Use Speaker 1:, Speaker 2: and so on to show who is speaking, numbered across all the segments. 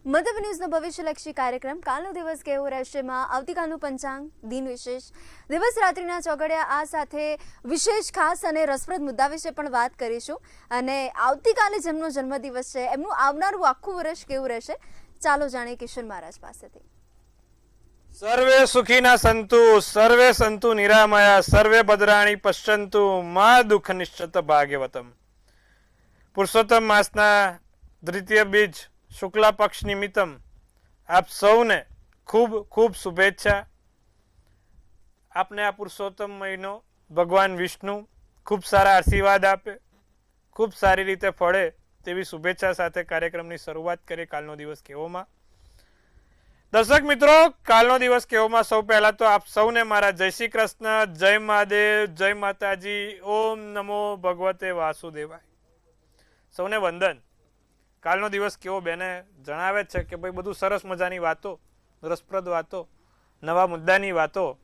Speaker 1: મધ્યમ ન્યૂઝનો ભવિષ્યલક્ષી કાર્યક્રમ કાલનો દિવસ કેવો રહેશે માં આવતીકાલનું પંચાંગ દિન વિશેષ દિવસ રાત્રિના ચોગડિયા આ સાથે વિશેષ ખાસ અને રસપ્રદ મુદ્દા વિશે પણ વાત કરીશું અને આવતીકાલે જેમનો જન્મદિવસ છે એમનું આવનારું આખું વર્ષ કેવું રહેશે ચાલો જાણીએ કિશોર મહારાજ પાસેથી।
Speaker 2: સર્વે સુખીના સંતુ સર્વે સંતુ નિરામયા સર્વે ભદ્રાણી પશ્યંતુ માં દુઃખ નિશ્ચિત ભાગ્યવતમ। પુરુષોત્તમ માસના દ્વિતીય બીજ શુક્લા પક્ષ નિમિત્તમ આપ સૌને ખૂબ ખૂબ શુભેચ્છા। આપને આ પુરુષોત્તમ મહિનો ભગવાન વિષ્ણુ ખૂબ સારા આશીર્વાદ આપે, ખૂબ સારી રીતે ફળે તેવી શુભેચ્છા સાથે કાર્યક્રમની શરૂઆત કરીએ। કાલનો દિવસ કેવોમાં દર્શક મિત્રો, કાલનો દિવસ કેવોમાં સૌ પહેલા તો આપ સૌને મારા જય શ્રી કૃષ્ણ, જય મહાદેવ, જય માતાજી, ઓમ નમો ભગવતે વાસુદેવાય, સૌને વંદન। કાલનો દિવસ કેવો બેને જણાવે છે કે ભાઈ બધું સરસ મજાની વાતો, રસપ્રદ વાતો, નવા મુદ્દાની વાતો,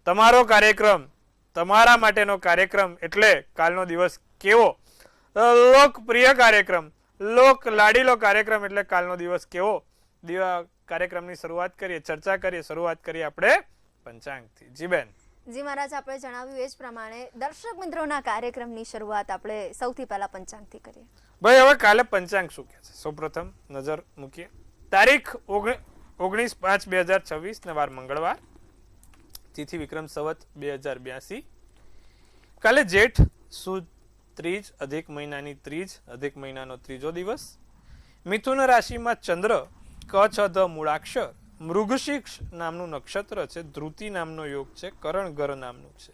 Speaker 2: તમારો કાર્યક્રમ, તમારા માટેનો કાર્યક્રમ એટલે કાલનો દિવસ કેવો, લોકપ્રિય કાર્યક્રમ, લોક લાડીલો કાર્યક્રમ એટલે કાલનો દિવસ કેવો। કાર્યક્રમની શરૂઆત કરીએ, ચર્ચા કરીએ, શરૂઆત કરીએ આપણે પંચાંગથી। જી બેન।
Speaker 1: જી મહારાજ, આપણે જણાવ્યું એ જ પ્રમાણે દર્શક મિત્રોના કાર્યક્રમની શરૂઆત આપણે સૌથી પહેલા પંચાંગથી કરીએ।
Speaker 2: ભાઈ હવે કાલે પંચાંગ શું કહે છે સૌપ્રથમ નજર મૂકીએ। તારીખ 19/5/2026 ને વાર મંગળવાર, તિથિ વિક્રમ સંવત 2082, કાલે જેઠ સુદ ત્રીજ, અધિક મહિનાની ત્રીજ, અધિક મહિનાનો ત્રીજો દિવસ। મિથુન રાશિમાં ચંદ્ર, ક છ ધ મૂળાક્ષર, મૃગશીર્ષ નામનું નક્ષત્ર છે, ધ્રુતિ નામનો યોગ છે, કરણ ગર નામનું છે।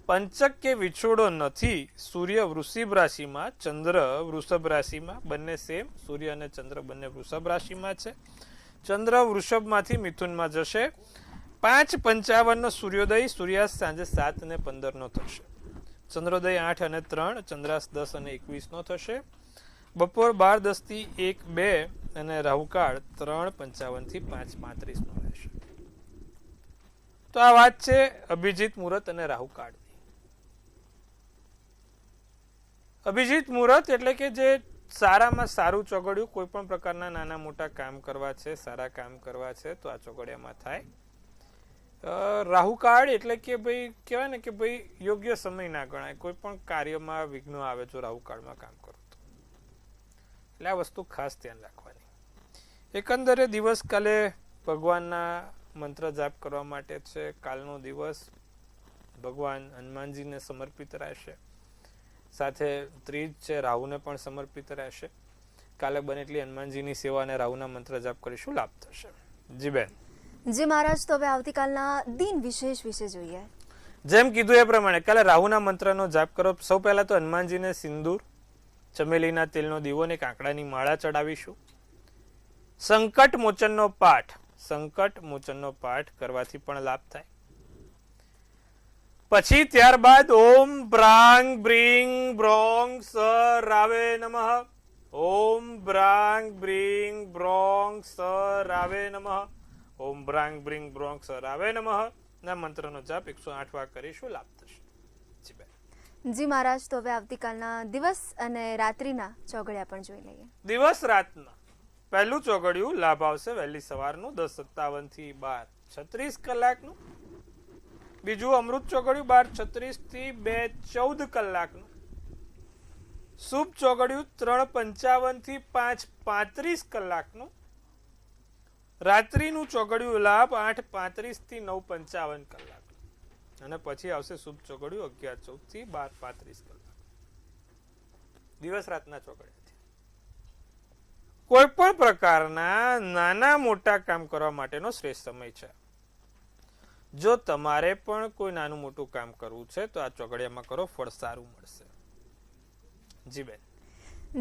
Speaker 2: પંચક કે વિછોડો નથી। સૂર્ય વૃષભ રાશિમાં, ચંદ્ર વૃષભ રાશિમાં, બંને સેમ, સૂર્ય અને ચંદ્ર બંને વૃષભ રાશિમાં છે। ચંદ્ર વૃષભમાંથી મિથુનમાં જશે। 5:55 સૂર્યોદય, સૂર્યાસ્ત સાંજે 7:15 થશે। ચંદ્રોદય 8:03, ચંદ્રાસ્ત 10:21 થશે। બપોર 12:10 થી 1:02 અને રાહુકાળ 3:55 થી 5:35 રહેશે। તો આ વાત છે અભિજીત મુહૂર્ત અને રાહુકાળ। અભિજીત મુહૂર્ત એટલે કે જે સારામાં સારું ચોગડિયું, કોઈ પણ પ્રકારના નાના મોટા કામ કરવા છે, સારા કામ કરવા છે તો આ ચોગડિયામાં થાય। રાહુકાળ એટલે કે ભાઈ કહેવાય ને કે ભાઈ યોગ્ય સમય ના ગણાય, કોઈ પણ કાર્યમાં વિઘ્નો આવે જો રાહુકાળમાં કામ કરો તો, એટલે આ વસ્તુ ખાસ ધ્યાન રાખવાની। એકંદરે દિવસ કાલે ભગવાનના મંત્ર જાપ કરવા માટે છે। કાલનો દિવસ ભગવાન હનુમાનજીને સમર્પિત રહેશે, સાથે ત્રીજ છે રાહુને પણ સમર્પિત રહેશે। કાલે બને એટલી હનુમાનજીની સેવા અને રાહુના મંત્ર જાપ કરીશું, લાભ થશે। જી બેન।
Speaker 1: જી મહારાજ, તો હવે આવતીકાલના દિન વિશેષ વિશે જોઈએ।
Speaker 2: જેમ કીધું એ પ્રમાણે કાલે રાહુના મંત્રનો જાપ કરો। સૌ પહેલા તો હનુમાનજીને સિંદૂર, ચમેલીના તેલનો દીવો અને કાંકડાની માળા ચડાવીશું। સંકટ મોચનનો પાઠ, સંકટ મોચનનો પાઠ કરવાથી પણ લાભ થાય। પછી ત્યારબાદ ઓમ બ્રાંગ બ્રીંગ બ્રોંગ સ રાવે નમઃ, ઓમ બ્રાંગ બ્રીંગ બ્રોંગ સ રાવે નમઃ, ઓમ બ્રાંગ બ્રીંગ બ્રોંગ સ રાવે નમઃ ના મંત્રનો જાપ 108 વાર કરીશું, લાભ થશે।
Speaker 1: જી મહારાજ, તો હવે આવતીકાલના દિવસ અને રાત્રિના ચોગડિયા પણ જોઈ લઈએ।
Speaker 2: દિવસ રાતના પહેલું ચોગડિયું લાભ આવશે વહેલી સવારનું 10:57 થી 12:36 કલાકનું। બીજું અમૃત ચોગડિયું 12:36 થી 2:14 કલાકનું। શુભ ચોગડિયું 3:55 થી 5:35 કલાકનું। રાત્રિનું ચોગડિયું લાભ 8:35 થી 9:55 કલાક અને પછી આવશે શુભ ચોગડિયું 11:14 થી 12:35 કલાક। દિવસ રાતના ચોગડિયા કોઈ પણ પ્રકારના નાના મોટા કામ કરવા માટેનો શ્રેષ્ઠ સમય છે। જો તમારે પણ કોઈ નાનું મોટું કામ કરવું છે તો આ ચોગડિયામાં કરો, ફળ સારું મળશે। જી બેન।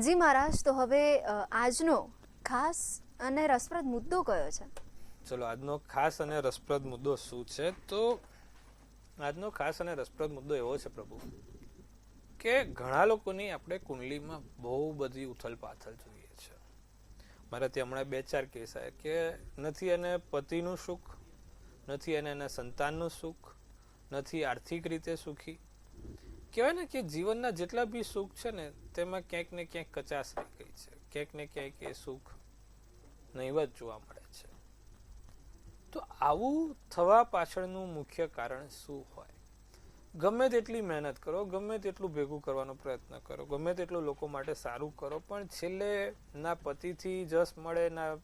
Speaker 1: જી મહારાજ, તો હવે આજનો ખાસ અને રસપ્રદ મુદ્દો કયો છે?
Speaker 2: ચલો, આજનો ખાસ અને રસપ્રદ મુદ્દો શું છે? તો આજનો ખાસ અને રસપ્રદ મુદ્દો એવો છે પ્રભુ કે ઘણા લોકોની આપણે કુંડલીમાં બહુ બધી ઉથલ પાથલ જોઈએ છે। મારે ત્યાં હમણાં 2-4 કેસ આવ્યા કે નથી એને પતિનું સુખ, નથી એને એના સંતાનનું સુખ, નથી આર્થિક રીતે સુખી। કહેવાય ને કે જીવનના જેટલા બી સુખ છે ને તેમાં ક્યાંક ને ક્યાંક કચાશ રહી ગઈ છે, ક્યાંક ને ક્યાંક એ સુખ નહીવત જોવા મળે છે. તો આવું થવા પાછળનું મુખ્ય કારણ શું હોય? ગમે તેટલી મહેનત કરો, ગમે તેટલું ભેગું કરવાનો પ્રયત્ન કરો, ગમે તેટલું લોકો માટે સારું કરો, પણ છેલ્લે ના પતિથી જસ મળે, ના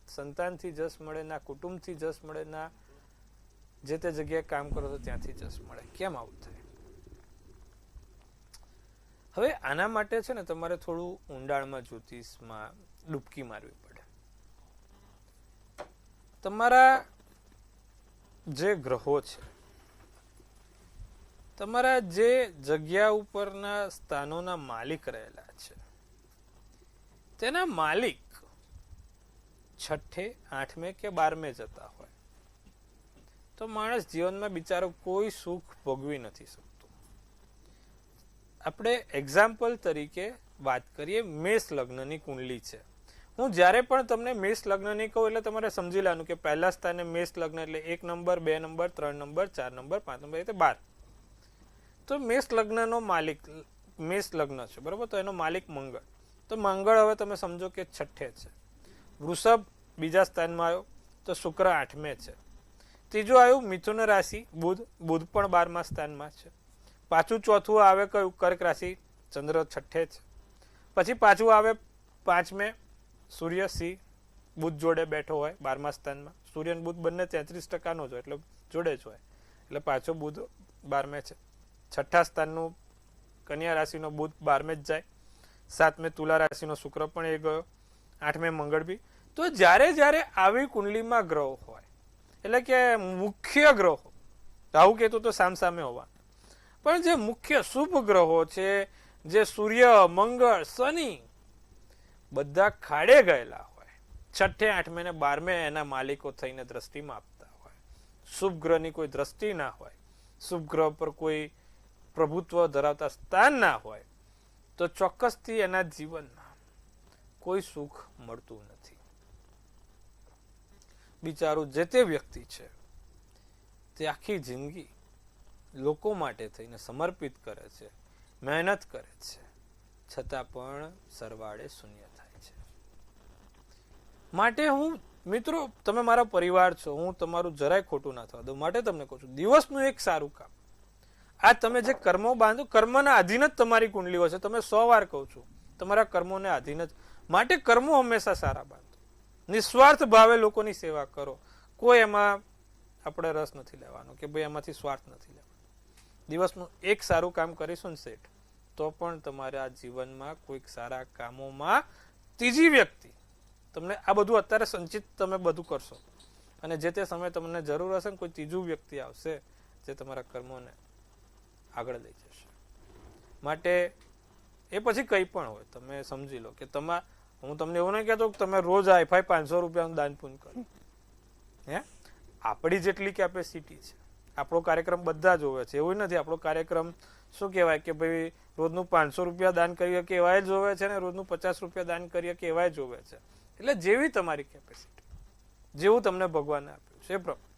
Speaker 2: સંતાનથી જસ મળે, ના કુટુંબથી જસ મળે, ના જે તે જગ્યાએ કામ કરો તો ત્યાંથી જસ મળે. કેમ આવું થાય? હવે આના માટે છે ને તમારે થોડું ઊંડાણમાં જ્યોતિષમાં ડૂબકી મારવી પડે. તમારા જે ગ્રહો છે, તમારા જે જગ્યા ઉપરના સ્થાનોના માલિક રહેલા છે, તેના માલિક 6, 8 કે 12 જતા હોય તો માણસ જીવનમાં બિચારો કોઈ સુખ ભોગવી નથી શકતો. આપણે એક્ઝામ્પલ તરીકે વાત કરીએ, મેષ લગ્નની કુંડલી છે. હું જ્યારે પણ તમને મેષ લગ્નની કહું એટલે તમારે સમજી લેવાનું કે પહેલા સ્થાને મેષ લગ્ન એટલે 1 number, 2 number, 3 number, 4 number, 5 number એટલે 12. તો મેષ લગ્નનો માલિક મેષ લગ્ન છે, બરોબર? તો એનો માલિક મંગળ. તો મંગળ હવે તમે સમજો કે 6 છે. વૃષભ બીજા સ્થાનમાં આવ્યો તો શુક્ર 8 છે. ત્રીજું આવ્યું મિથુન રાશિ, બુધ પણ 12મા સ્થાનમાં છે. પાછું ચોથું આવે કયું? કર્ક રાશિ, ચંદ્ર 6 છે. પછી પાછું આવે 5 સૂર્ય સિંહ, બુધ જોડે બેઠો હોય 12મા સ્થાનમાં. સૂર્ય અને બુધ બંને 33% જ હોય એટલે જોડે જ હોય, એટલે પાછો બુધ 12 છે. 6થા સ્થાનનું કન્યા રાશિનો બુધ 12 જ જાય. 7 તુલા રાશિનો શુક્ર પણ એ ગયો. 8 મંગળ બી. તો જ્યારે આવી કુંડલીમાં ગ્રહો હોય એટલે કે મુખ્ય ગ્રહો, આવું કહેતું તો સામસામે હોવા, પણ જે મુખ્ય શુભ ગ્રહો છે, જે સૂર્ય, મંગળ, શનિ બધા ખાડે ગયેલા હોય, 6, 8 ને 12 એના માલિકો થઈને દ્રષ્ટિમાં આપતા હોય, શુભ ગ્રહની કોઈ દ્રષ્ટિ ના હોય, શુભ ગ્રહ પર કોઈ પ્રભુત્વ ધરાવતા સ્થાન ના હોય, તો ચોક્કસથી એના જીવનમાં કોઈ સુખ મળતું નથી. બિચારું જે તે વ્યક્તિ છે તે આખી જિંદગી લોકો માટે થઈને સમર્પિત કરે છે, મહેનત કરે છે, છતાં પણ સરવાળે શૂન્ય થાય છે. માટે હું મિત્રો, તમે મારા પરિવાર છો, હું તમારું જરાય ખોટું ના થવા દઉં માટે તમને કહું છું, દિવસનું એક સારું કામ. આ તમે જે કર્મો બાંધો, કર્મના આધીન જ તમારી કુંડલીઓ છે. તમે 100 વાર કહું છું, તમારા કર્મોને આધીન જ. માટે કર્મો હંમેશા સારા બાંધો, નિસ્વાર્થ ભાવે લોકોની સેવા કરો. કોઈ એમાં આપણે રસ નથી લેવાનો કે ભાઈ એમાંથી સ્વાર્થ નથી લેવાનો. દિવસનું એક સારું કામ કરીશું ને શેઠ, તો પણ તમારા જીવનમાં કોઈક સારા કામોમાં ત્રીજી વ્યક્તિ તમને આ બધું અત્યારે સંચિત તમે બધું કરશો અને જે તે સમયે તમને જરૂર હશે ને કોઈ ત્રીજું વ્યક્તિ આવશે જે તમારા કર્મોને આગળ લઈ જશે. માટે એ પછી કંઈ પણ હોય તમે સમજી લો કે હું તમને એવું નહીં કહેતો કે તમે રોજ હાઈફાઈ 500 રૂપિયાનું દાન પુણ્ય કરો. આપણી જેટલી કેપેસિટી છે, આપણો કાર્યક્રમ બધા જોવે છે, એવું નથી. આપણો કાર્યક્રમ શું કહેવાય કે ભાઈ રોજનું 500 રૂપિયા દાન કરીએ કે એવાય જોવે છે ને રોજનું 50 રૂપિયા દાન કરીએ કે એવાય જોવે છે. એટલે જેવી તમારી કેપેસિટી, જેવું તમને ભગવાને આપ્યું છે એ પ્રમાણે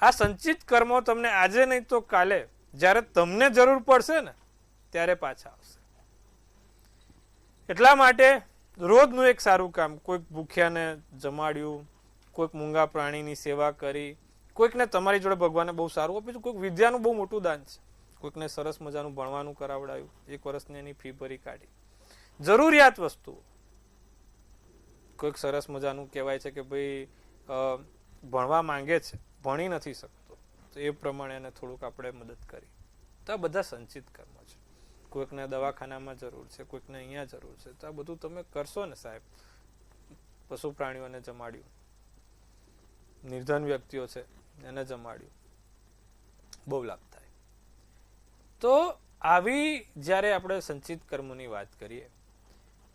Speaker 2: આ સંચિત કર્મો તમને આજે નહીં તો કાલે જ્યારે તમને જરૂર પડશે ને ત્યારે પાછા આવશે. એટલા માટે રોજનું એક સારું કામ, કોઈક ભૂખ્યાને જમાડ્યું, કોઈક મૂંગા પ્રાણીની સેવા કરી, કોઈકને તમારી જોડે ભગવાને બહુ સારું આપ્યું, કોઈક વિદ્યાનું બહુ મોટું દાન છે, કોઈકને સરસ મજાનું ભણવાનું કરાવડાયું, 1 વર્ષની એની ફી ભરી કાઢી. જરૂરિયાત વસ્તુઓ, કોઈક સરસ મજાનું કહેવાય છે કે ભાઈ ભણવા માંગે છે, ભણી નથી શકતો, તો એ પ્રમાણે એને થોડુંક આપણે મદદ કરી. તો આ બધા સંચિત કર્મ છે. કોઈકને દવાખાનામાં જરૂર છે, કોઈકને અહીંયા જરૂર છે, તો આ બધું તમે કરશો ને સાહેબ. પશુ પ્રાણીઓને જમાડ્યું, નિર્ધન વ્યક્તિઓ છે એને જમાડ્યું, બહુ લાભ થાય. તો આવી જ્યારે આપણે સંચિત કર્મોની વાત કરીએ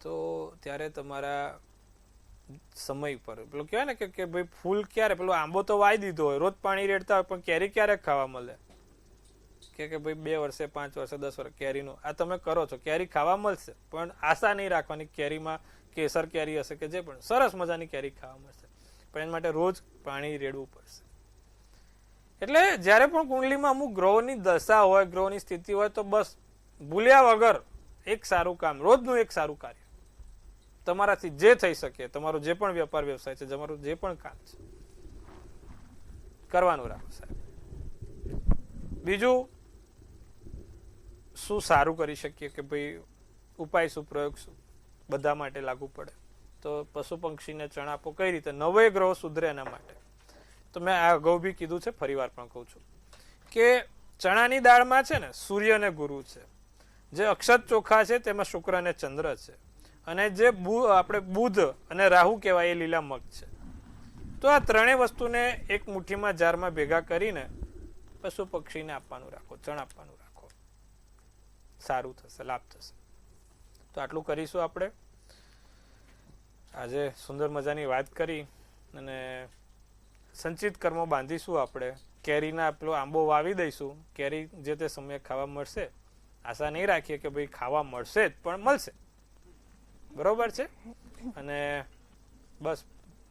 Speaker 2: તો ત્યારે તમારા સમય પર પેલું કહેવાય ને કે ભાઈ ફૂલ ક્યારે, પેલો આંબો તો વાઈ દીધો હોય, રોજ પાણી રેડતા હોય, પણ કેરી ક્યારે ખાવા મળે કે ભાઈ 2 વર્ષે 5 વર્ષે 10 વર્ષે કેરીનું આ તમે કરો છો, કેરી ખાવા મળશે, પણ આશા નહીં રાખવાની કેરીમાં કેસર કેરી હશે કે જે પણ સરસ મજાની કેરી ખાવા મળશે, પણ એના માટે રોજ પાણી રેડવું પડશે. એટલે જ્યારે પણ કુંડલીમાં અમુક ગ્રહોની દશા હોય, ગ્રહોની સ્થિતિ હોય, તો બસ ભૂલ્યા વગર એક સારું કામ, રોજનું એક સારું કાર્ય તમારાથી જે થઈ શકે, તમારો જે પણ વેપાર વ્યવસાય છે, તમારું જે પણ કામ છે, કરવાનું રાખો સાહેબ. બીજું શું સારું કરી શકીએ કે ભાઈ ઉપાય શું, પ્રયોગ શું બધા માટે લાગુ પડે? તો પશુ પક્ષીને ચણ આપો. કઈ રીતે? નવે ગ્રહો સુધરે એના માટે. તો મેં આ અગાઉ બી કીધું છે, ફરીવાર પણ કહું છું કે ચણાની દાળમાં છે ને સૂર્ય અને ગુરુ છે, જે અક્ષત ચોખા છે તેમાં શુક્ર અને ચંદ્ર છે, અને જે આપણે બુધ અને રાહુ કહેવાય એ લીલા મગ છે. તો આ ત્રણેય વસ્તુને એક મુઠ્ઠીમાં જારમાં ભેગા કરીને પશુ પક્ષીને આપવાનું રાખો, ચણ આપવાનું રાખો, સારું થશે, લાભ થશે. તો આટલું કરીશું આપણે. આજે સુંદર મજાની વાત કરી અને સંચિત કર્મો બાંધીશું આપણે. કેરીના પેલો આંબો વાવી દઈશું, કેરી જે તે સમયે ખાવા મળશે. આશા નહીં રાખીએ કે ભાઈ ખાવા મળશે જ, પણ મળશે. બરોબર છે? અને બસ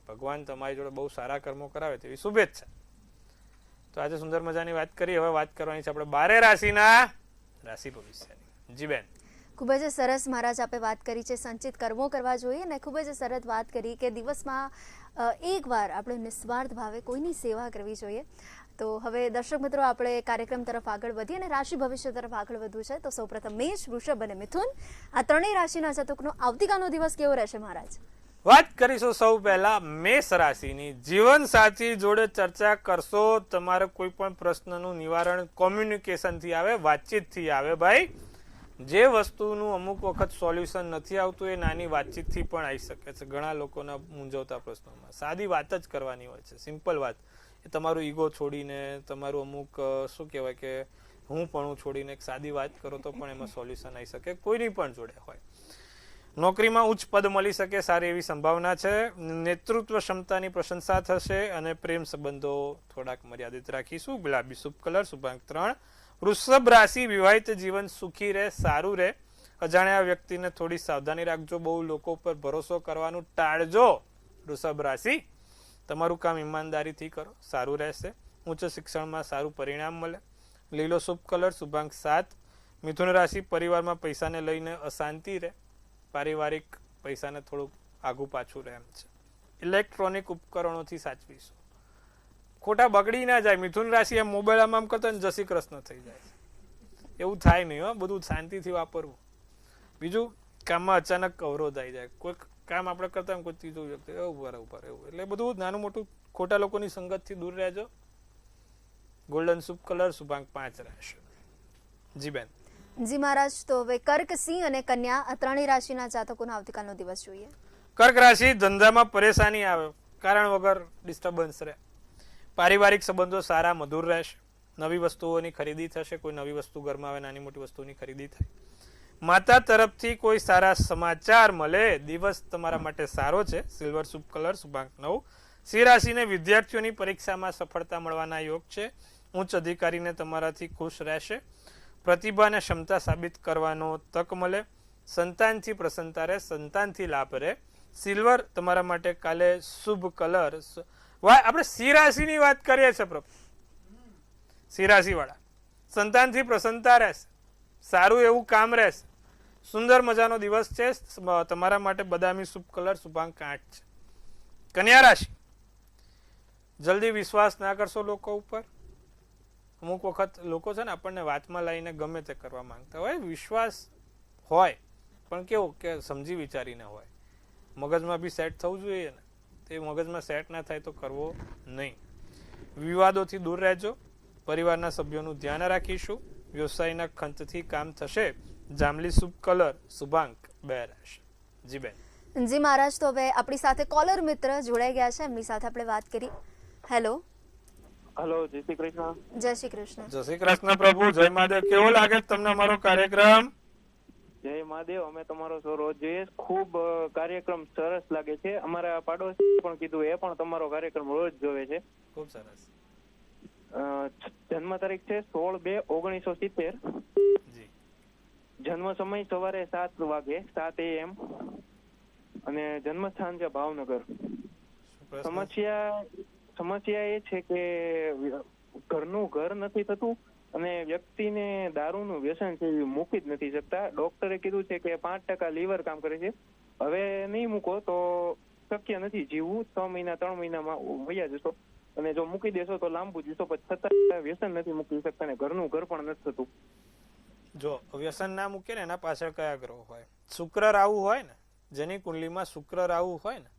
Speaker 2: ભગવાન તમારી જોડે બહુ સારા કર્મો કરાવે તેવી શુભેચ્છા. તો આજે સુંદર મજાની વાત કરી. હવે વાત કરવાની છે આપણે 12 રાશિના રાશિ ભવિષ્યની. જી બેન.
Speaker 1: ખૂબ જ સરસ મહારાજ આપે વાત કરી છે, સંચિત કર્મો કરવા જોઈએ, અને ખૂબ જ સરસ વાત કરી કે દિવસમાં એકવાર આપણે નિસ્વાર્થ ભાવે કોઈની સેવા કરવી જોઈએ. તો હવે દર્શક મિત્રો, આપણે કાર્યક્રમ તરફ આગળ વધીએ અને રાશિ ભવિષ્ય તરફ આગળ વધવું છે. તો સૌપ્રથમ મેષ, વૃષભ અને મિથુન, આ ત્રણેય રાશિના જાતકનો આવતીકાલનો દિવસ કેવો રહેશે મહારાજ?
Speaker 2: વાત કરીશું સૌ પહેલા મેષ રાશિની. જીવન સાથી જોડે ચર્ચા કરશો. તમારે કોઈ પણ પ્રશ્નનું નિવારણ કોમ્યુનિકેશનથી આવે, વાતચીતથી આવે. ભાઈ, જે વસ્તુનું અમુક વખત સોલ્યુશન નથી આવતું એ નાની વાતચીતથી પણ આવી શકે છે. ઘણા લોકોના મૂંઝવતા પ્રશ્નોમાં સાદી વાત જ કરવાની હોય છે, સિમ્પલ વાત. એ તમારું ઈગો છોડીને, તમારું અમુક શું કહેવાય કે હું પણ છોડીને એક સાદી વાત કરો તો પણ એમાં સોલ્યુશન આવી શકે, કોઈની પણ જોડે હોય. નોકરીમાં ઉચ્ચ પદ મળી શકે, સારી એવી સંભાવના છે. નેતૃત્વ ક્ષમતાની પ્રશંસા થશે અને પ્રેમ સંબંધો થોડાક મર્યાદિત રાખીશું. ગુલાબી શુભ કલર, શુભાંક 3. વૃષભ રાશિ, વિવાહિત જીવન સુખી રહે, સારું રહે. અજાણ્યા વ્યક્તિને થોડી સાવધાની રાખજો. બહુ લોકો પર ભરોસો કરવાનું ટાળજો. વૃષભ રાશિ, તમારું કામ ઈમાનદારીથી કરો, સારું રહેશે. ઉચ્ચ શિક્ષણમાં સારું પરિણામ મળે. લીલો શુભ કલર, શુભાંક 7. મિથુન રાશિ, પરિવારમાં પૈસાને લઈને અશાંતિ રહે. પારિવારિક પૈસાને થોડુંક આગુ પાછું રહે એમ છે. ઇલેક્ટ્રોનિક ઉપકરણોથી સાચવીશું, ખોટા બગડી ના જાય. મિથુન રાશિ એમ મોબાઈલ આમ કરતા ને જસી કૃષ્ણ થઈ જાય, એવું થાય નહીં. હો, બધું શાંતિથી વાપરવું. બીજું, કામમાં અચાનક અવરોધ આવી જાય. કોઈ કામ આપણે કરતા હોય, કોઈ ત્રીજું વ્યક્તિ એવું. એટલે બધું નાનું મોટું ખોટા લોકોની સંગતથી દૂર રહેજો. ગોલ્ડન શુભ કલર, શુભાંક 5 રહેશે. જી બેન.
Speaker 1: જી મહારાજ. તો હવે કર્ક, સિંહ અને કન્યા, આ ત્રણેય રાશિના જાતકોનો આવતીકાલનો દિવસ જોઈએ.
Speaker 2: કર્ક રાશિ, ધંધામાં પરેશાની આવે, કારણ વગર ડિસ્ટર્બન્સ રહે. પારિવારિક સંબંધો સારા મધુર રહેશે. નવી વસ્તુઓની ખરીદી થશે. કોઈ નવી વસ્તુ ઘરમાં આવે, નાની મોટી વસ્તુની ખરીદી થાય. માતા તરફથી કોઈ સારા સમાચાર મળે. દિવસ તમારા માટે સારો છે. સિલ્વર શુભ કલર, શુભાંક 9. સિંહ રાશિને વિદ્યાર્થીઓની પરીક્ષામાં સફળતા મળવાના યોગ છે. ઉચ્ચ અધિકારીને તમારાથી ખુશ રહેશે. પ્રતિભા અને ક્ષમતા સાબિત કરવાનો તક મળે. સંતાનથી પ્રસન્નતા રહે, સંતાનથી લાભ રહે. સિલ્વર તમારા માટે કાલે શુભ કલર. આપણે સિંહ રાશિની વાત કરીએ છીએ પ્રભુ. સિંહ રાશિ વાળા સંતાનથી પ્રસન્નતા રહેશે, સારું એવું કામ રહેશે. સુંદર મજાનો દિવસ છે તમારા માટે. બદામી શુભ કલર, શુભાંક 8 છે. કન્યા રાશિ, જલ્દી વિશ્વાસ ના કરશો લોકો ઉપર. અમુક વખત લોકો છે ને આપણને વાતમાં લઈને ગમે તે કરવા માંગતા હોય. વિશ્વાસ હોય પણ કેવું કે સમજી વિચારીને હોય. મગજમાં બી સેટ થવું જોઈએ ને. તે મગજમાં સેટ ના થાય તો કરવો નહીં. વિવાદોથી દૂર રહેજો. પરિવારના સભ્યોનું ધ્યાન રાખીશું. વ્યવસાયના ખંતથી કામ થશે. જાંબલી શુભ કલર, શુભાંક 2 રહેશે. જી બેન.
Speaker 1: જી મહારાજ. તો હવે આપણી સાથે કોલર મિત્ર જોડાઈ ગયા છે, એમની સાથે આપણે વાત કરી. હેલો.
Speaker 3: હેલો, જય શ્રી કૃષ્ણ.
Speaker 1: જય શ્રી કૃષ્ણ.
Speaker 2: જય શ્રી કૃષ્ણ પ્રભુ. જય મહાદેવ. કેવો લાગે તમને અમારો કાર્યક્રમ?
Speaker 3: જય મહાદેવ. અમે તમારો શો રોજ જોઈએ. ખૂબ કાર્યક્રમ સરસ લાગે છે. અમારા પાડોશી પણ કીધું, એ પણ તમારો કાર્યક્રમ રોજ જોવે છે.
Speaker 2: ખૂબ સરસ.
Speaker 3: જન્મ તારીખ છે 16/2/1970.
Speaker 2: જી.
Speaker 3: જન્મ સમય સવારે 7 વાગે 7 AM અને જન્મ સ્થાન છે ભાવનગર. સમસ્યા એ છે કે ઘરનું ઘર નથી થતું અને વ્યક્તિને દારૂનું વ્યસન છે એ મૂકી જ નથી શકતા. ડોક્ટરે કીધું છે કે 5% લીવર કામ કરે છે હવે નહીં મૂકો તો શક્ય નથી જીવવું. 6 મહિના 3 મહિનામાં વયા જશો, અને જો મૂકી દેશો તો લાંબુ જશો, પછી છતાં વ્યસન નથી મૂકી શકતા ને ઘરનું ઘર પણ નથી થતું.
Speaker 2: જો વ્યસન ના મૂકે ને એના પાછળ કયા ગ્રહો હોય? શુક્ર રાહુ હોય ને, જેની કુંડલીમાં શુક્ર રાહુ હોય ને,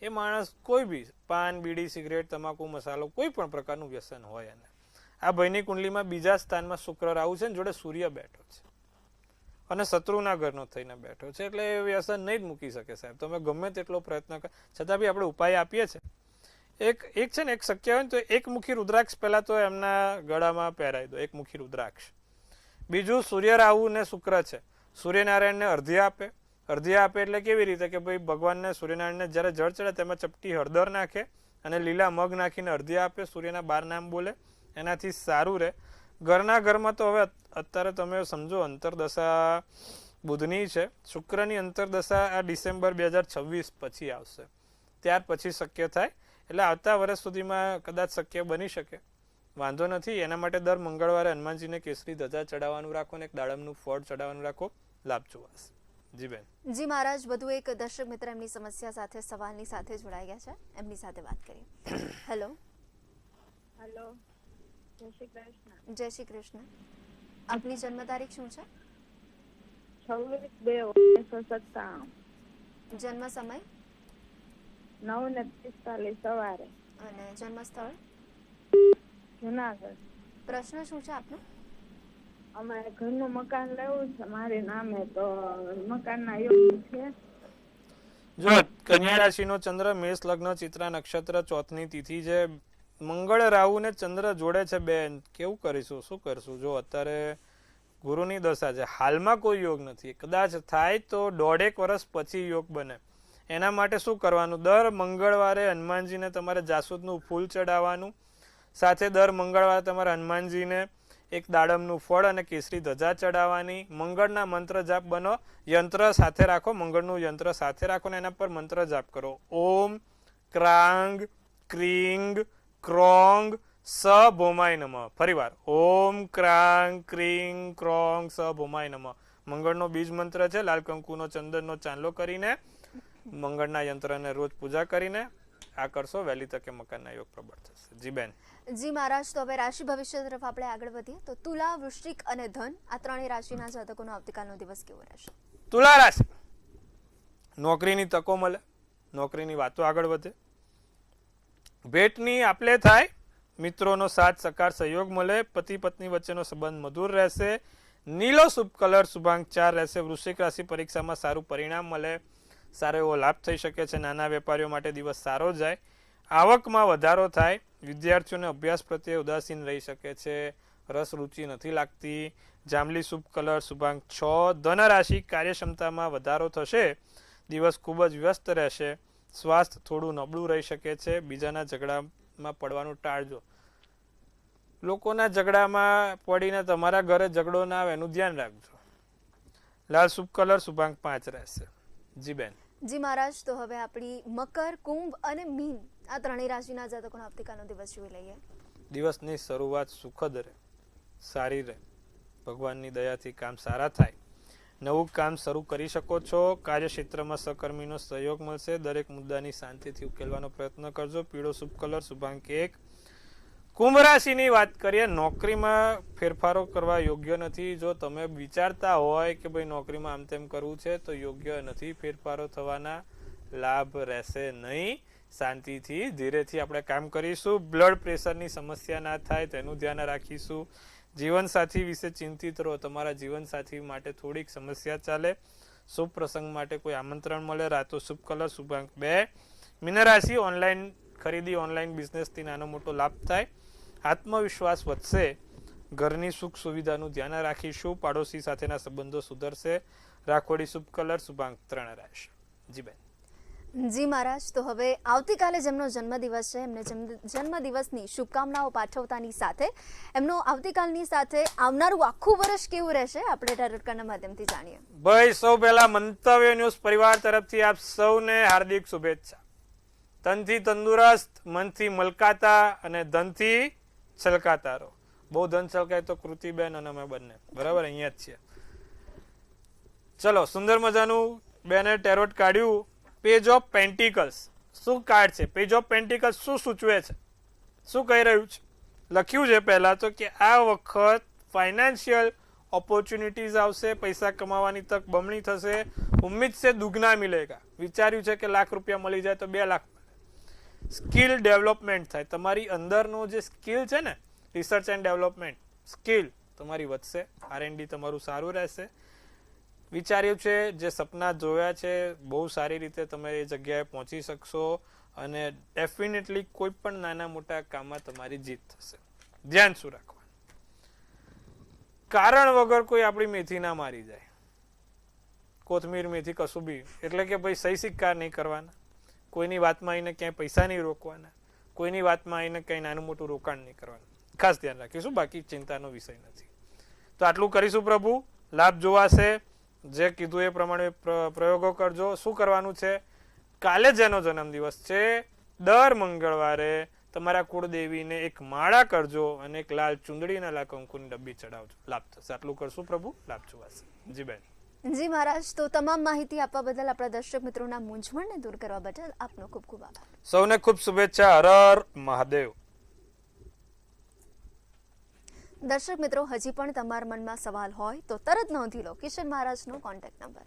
Speaker 2: એ માણસ કોઈ બી પાન, બીડી, સિગરેટ, તમાકુ, મસાલો, કોઈ પણ પ્રકારનું વ્યસન હોય એને. આ ભાઈની કુંડલીમાં બીજા સ્થાનમાં શુક્ર રાહુ છે ને જોડે સૂર્ય બેઠો છે અને શત્રુના ઘરનો થઈને બેઠો છે, એટલે એ વ્યસન નહીં જ મૂકી શકે સાહેબ. તમે ગમે તેટલો પ્રયત્ન કર, છતાં બી આપણે ઉપાય આપીએ છીએ. એક છે ને, એક શક્ય હોય ને તો એક મુખી રુદ્રાક્ષ પહેલા તો એમના ગળામાં પહેરાવી દો, એક મુખી રુદ્રાક્ષ. બીજું, સૂર્ય રાહુ ને શુક્ર છે, સૂર્યનારાયણને અર્ધ્ય આપે. અર્ધ્ય આપે એટલે કેવી રીતે કે ભાઈ ભગવાનને સૂર્યનારાયણને જ્યારે જળ ચડે તેમાં ચપટી હળદર નાખે અને લીલા મગ નાખીને અર્ધ્ય આપે, સૂર્યના 12 નામ બોલે, એનાથી સારું રહે. ઘરના ઘરમાં તો હવે અત્યારે તમે સમજો અંતરદશા બુધની છે, શુક્રની અંતરદશા આ ડિસેમ્બર 2026 પછી આવશે, ત્યાર પછી શક્ય થાય. એટલે આવતા વર્ષ સુધીમાં કદાચ શક્ય બની શકે, વાંધો નથી. એના માટે દર મંગળવારે હનુમાનજીને કેસરી ધજા ચડાવવાનું રાખો અને એક દાડમનું ફળ ચડાવવાનું રાખો, લાભ જોવાશે. જી બેન.
Speaker 1: જી મહારાજ, વધુ એક દર્શક મિત્ર એમની સમસ્યા સાથે સવાલની સાથે જોડાઈ ગયા છે, એમની સાથે વાત કરીએ. હેલો.
Speaker 4: હેલો, જય શ્રી કૃષ્ણ.
Speaker 1: જય શ્રી કૃષ્ણ. આપની જન્મ તારીખ શું છે?
Speaker 4: 26/2/1997.
Speaker 1: જન્મ સમય?
Speaker 4: 9:45 સવારે.
Speaker 1: અને જન્મ સ્થળ?
Speaker 4: જુનાગઢ.
Speaker 1: પ્રશ્ન શું છે આપનો?
Speaker 4: અમારે ઘરનું મકાન લેવું છે મારે નામે, તો મકાનના યોગ છે.
Speaker 2: જો કન્યા રાશિનો ચંદ્ર, મેષ લગ્ન, ચિત્રા નક્ષત્ર, ચોથની તિથિ છે. મંગળ રાહુ ને ચંદ્ર જોડે છે બેન. કેવું કરીશું, શું કરશું? જો અત્યારે ગુરુની દશા છે, હાલમાં કોઈ યોગ નથી. કદાચ થાય તો 1.5 વર્ષ પછી યોગ બને. એના માટે શું કરવાનું? દર મંગળવારે હનુમાનજીને તમારે જાસૂદનું ફૂલ ચડાવવાનું, સાથે દર મંગળવારે તમારે હનુમાનજીને એક દાડમનું ફળ અને કેસરી ધજા ચડાવવાની. મંગળના મંત્ર જાપ બનો, યંત્ર સાથે રાખો, મંગળનું યંત્ર સાથે રાખો ને એના પર મંત્ર જાપ કરો. ઓમ ક્રાંગ ક્રીંગ ક્રોંગ સ ભોમાય નમઃ. ફરીવાર, ઓમ ક્રાંગ ક્રીંગ ક્રોંગ સ ભોમાય નમઃ. મંગળનો બીજ મંત્ર છે. લાલ કંકુનો ચંદનનો ચાંદલો કરીને મંગળના યંત્રને રોજ પૂજા કરીને આ કરશો, વહેલી તકે મકાનના યોગ પ્રબળ થશે. જી બેન.
Speaker 1: જી મહારાજ, તો હવે રાશિ ભવિષ્ય તરફ આપણે આગળ વધીએ. તો તુલા, વૃશ્ચિક અને ધન, આ ત્રણેય રાશિના જાતકોનો આવતીકાલનો દિવસ કેવો રહેશે?
Speaker 2: તુલા રાશિ, નોકરીની તકો મળે, નોકરીની વાતો આગળ વધે, ભેટની આપલે થાય, મિત્રોનો સાથ સહકાર સહયોગ મળે, પતિ પત્ની વચ્ચેનો સંબંધ મધુર રહેશે, નીલો શુભ કલર શુભાંક 4 રહેશે. વૃશ્ચિક રાશિ, પરીક્ષામાં સારું પરિણામ મળે, સારો એવો લાભ થઈ શકે છે. નાના વેપારીઓ માટે દિવસ સારો જાય, આવકમાં વધારો થાય. વિદ્યાર્થીઓને અભ્યાસ પ્રત્યે ઉદાસીન રહી શકે છે, રસ રુચિ નથી લાગતી. જાંબલી શુભ કલર શુભાંક 6. ધન રાશિ, કાર્યક્ષમતામાં વધારો થશે, દિવસ ખૂબ જ વ્યસ્ત રહેશે, સ્વાસ્થ્ય થોડું નબળું રહી શકે છે. બીજાના ઝઘડામાં પડવાનું ટાળજો, લોકોના ઝઘડામાં પડીને તમારા ઘરે ઝઘડો ના આવે એનું ધ્યાન રાખજો. લાલ શુભ કલર શુભાંક 5 રહેશે. જી બેન.
Speaker 1: જી મહારાજ, તો હવે આપણી મકર, કુંભ અને મીન, આ ત્રણેય રાશિના જાતકોનો આવતીકાલનો દિવસ જોઈ લઈએ.
Speaker 2: દિવસની શરૂઆત સુખદ રહે, સારી રહે, ભગવાનની દયાથી કામ સારા થાય, નવું કામ શરૂ કરી શકો છો. કાર્યક્ષેત્રમાં સહકર્મીનો સહયોગ મળશે, દરેક મુદ્દાની શાંતિથી ઉકેલવાનો પ્રયત્ન કરજો. પીળો શુભ કલર શુભાંક 1. કુંભ રાશિની વાત કરીએ, નોકરીમાં ફેરફારો કરવા યોગ્ય નથી. જો તમે વિચારતા હોય કે ભાઈ નોકરીમાં આમ તેમ કરવું છે તો યોગ્ય નથી, ફેરફારો થવાના, લાભ રહેશે નહીં. શાંતિથી ધીરેથી આપણે કામ કરીશું. બ્લડ પ્રેશરની સમસ્યા ના થાય તેનું ધ્યાન રાખીશું. જીવનસાથી વિશે ચિંતિત રહો, તમારા જીવનસાથી માટે થોડીક સમસ્યા ચાલે. શુભ પ્રસંગ માટે કોઈ આમંત્રણ મળે. રાતો શુભ કલર શુભાંક 2. મીન રાશિ, ઓનલાઈન ખરીદી, ઓનલાઈન બિઝનેસથી નાનો મોટો લાભ થાય, આત્મવિશ્વાસ વધશે, ઘરની સુખ સુવિધાનું ધ્યાન રાખીશું. પાડોશી સાથેના સંબંધો સુધરશે. રાખોડી શુભ કલર શુભાંક 3 રહેશે. જી બેન.
Speaker 1: જી મહારાજ, તો હવે આવતીકાલે જેમનો જન્મદિવસ છે એમને જન્મદિવસની શુભકામનાઓ પાઠવતાની સાથે એમનો આવતીકાલની સાથે આવનારું આખું વર્ષ કેવું રહેશે આપણે ટારેટકાના માધ્યમથી જાણીએ.
Speaker 2: ભાઈ, સૌ પહેલા મંતવ્ય ન્યૂઝ પરિવાર તરફથી આપ સૌને હાર્દિક શુભેચ્છા. તનથી તંદુરસ્ત, મનથી મલકાતા અને ધનથી છલકાતા રહો. બહુ ધન છલકાય તો કૃતિબેન અને અમે બંને બરાબર અહીંયા જ છીએ. ચલો, સુંદર મજાનું બેને ટેરોટ કાઢ્યું પેજ ઓફ પેન્ટિકલ્સ. શું કાર્ડ છે? પેજ ઓફ પેન્ટિકલ્સ શું સૂચવે છે? શું કહી રહ્યું છે? લખ્યું છે પહેલા તો કે આ વખત ફાઇનાન્શિયલ ઓપોર્ચ્યુનિટીઝ આવશે, પૈસા કમાવાની તક બમણી થશે, ઉમ્મીદ છે દુગના મિલેગા. વિચાર્યું છે કે ₹1,00,000 મળી જાય તો 2 લાખ મળે. સ્કિલ ડેવલપમેન્ટ થાય, તમારી અંદરનો જે સ્કિલ છે ને, રિસર્ચ એન્ડ ડેવલપમેન્ટ સ્કિલ તમારી વધશે, R&D તમારું સારું રહેશે. વિચાર્યું છે, જે સપના જોયા છે, બહુ સારી રીતે તમે એ જગ્યાએ પહોંચી શકશો અને ડેફિનેટલી કોઈ પણ નાના મોટા કામમાં તમારી જીત થશે. ધ્યાન શું રાખવાનું? કારણ વગર કોઈ આપણી મેથી ના મારી જાય, કોથમીર મેથી કશું બી. એટલે કે ભાઈ સહી સિક્કા નહીં કરવાના, કોઈની વાતમાં આવીને ક્યાંય પૈસા નહીં રોકવાના, કોઈની વાતમાં આવીને કંઈ નાનું મોટું રોકાણ નહીં કરવાનું. ખાસ ધ્યાન રાખીશું, બાકી ચિંતાનો વિષય નથી. તો આટલું કરીશું પ્રભુ. લાભ જોવાશે, જે કીધું એ પ્રમાણે પ્રયોગો કરજો. શું કરવાનું છે? કાલે જેનો જન્મદિવસ છે, દર મંગળવારે તમારા કુળદેવીને એક માળા કરજો અને એક લાલ ચુંદડીના લાલ કંકુની ડબ્બી ચડાવજો. લાભ થશે. આટલું કરશું પ્રભુ, લાભ જોવાશે. જી બેન.
Speaker 1: જી મહારાજ, તો તમામ માહિતી આપવા બદલ, આપણા દર્શક મિત્રોના મૂંઝવણને દૂર કરવા બદલ આપનો ખૂબ ખૂબ આભાર.
Speaker 2: સૌને ખૂબ શુભેચ્છા. હર હર મહાદેવ.
Speaker 1: દર્શક મિત્રો, હજી પણ તમારા મનમાં સવાલ હોય તો તરત નોંધી લો કિશન મહારાજનો કોન્ટેક્ટ નંબર.